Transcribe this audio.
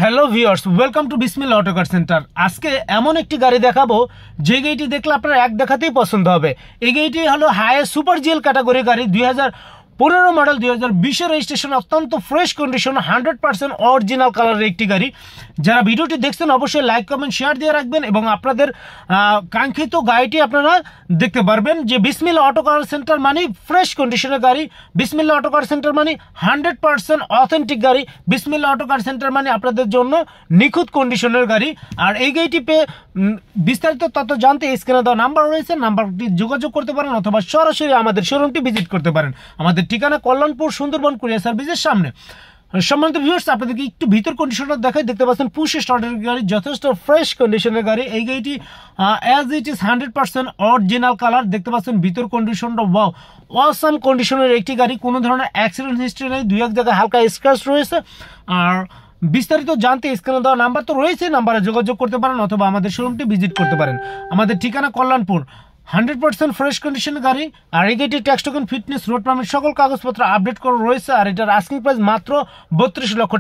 Hello viewers, welcome to বিসমিল্লাহ auto কার centre. আজকে এমন একটি গাড়ি দেখাবো যে গাড়িটি দেখলে আপনার এক দেখাতেই পছন্দ হবে। এই গাড়িটি হলো হাইয়েস্ট সুপার জিএল ক্যাটাগরি গাড়ি, 2015 মডেল, 2020 রেজিস্ট্রেশন, অত্যন্ত ফ্রেশ কন্ডিশন, 100% অরিজিনাল কালারের একটি গাড়ি। যারা ভিডিওটি দেখছেন অবশ্যই লাইক কমেন্ট শেয়ার দিয়ে রাখবেন এবং আপনাদের কাঙ্ক্ষিত গাড়িটি আপনারা দেখতে পারবেন। যে বিসমিল্লাহ অটো কার সেন্টার মানে ফ্রেশ কন্ডিশনের গাড়ি, বিসমিল্লাহ অটো কার সেন্টার মানে 100% অথেন্টিক গাড়ি, বিসমিল্লাহ অটো কার সেন্টার মানে আপনাদের জন্য নিখুঁত কন্ডিশনের গাড়ি। আর এই গাড়িটি পেয়ে বিস্তারিত তথ্য জানতে স্ক্রিনে দেওয়া নাম্বার রয়েছে, নাম্বারটি যোগাযোগ করতে পারেন অথবা সরাসরি আমাদের শোরুমটি ভিজিট করতে পারেন। আমাদের ঠিকানা কল্যাণপুর সুন্দরবন কুরিয়ার সার্ভিসের সামনে। সম্মানিত ভিউয়ার্স, আপনাদেরকে একটু ভিতর কন্ডিশনটা দেখাই। দেখতে পাচ্ছেন পুশ স্টার্টের গাড়ি, যথেষ্ট ফ্রেশ কন্ডিশনের গাড়ি। এই গাড়িটি as it is 100% original colour. দেখতে পাচ্ছেন ভিতর কন্ডিশনটা ওয়াও, অসাম কন্ডিশনের একটি গাড়ি। কোনো ধরনের অ্যাক্সিডেন্ট হিস্ট্রি নেই, দুই এক জায়গায় হালকা স্ক্র্যাচ রয়েছে। আর বিস্তারিত জানতে স্ক্রিনে দেওয়া নাম্বার তো রয়েছে, নাম্বারে যোগাযোগ করতে পারেন অথবা আমাদের শোরুমটি ভিজিট করতে পারেন। আমাদের ঠিকানা কল্যাণপুর, 100% ফ্রেশ কন্ডিশনের গাড়ি। আর এই গাড়িটি tax token, fitness, road permit সকল কাগজপত্র আপডেট করা রয়েছে। আর এটার আস্কিং প্রাইস মাত্র 32 লক্ষ।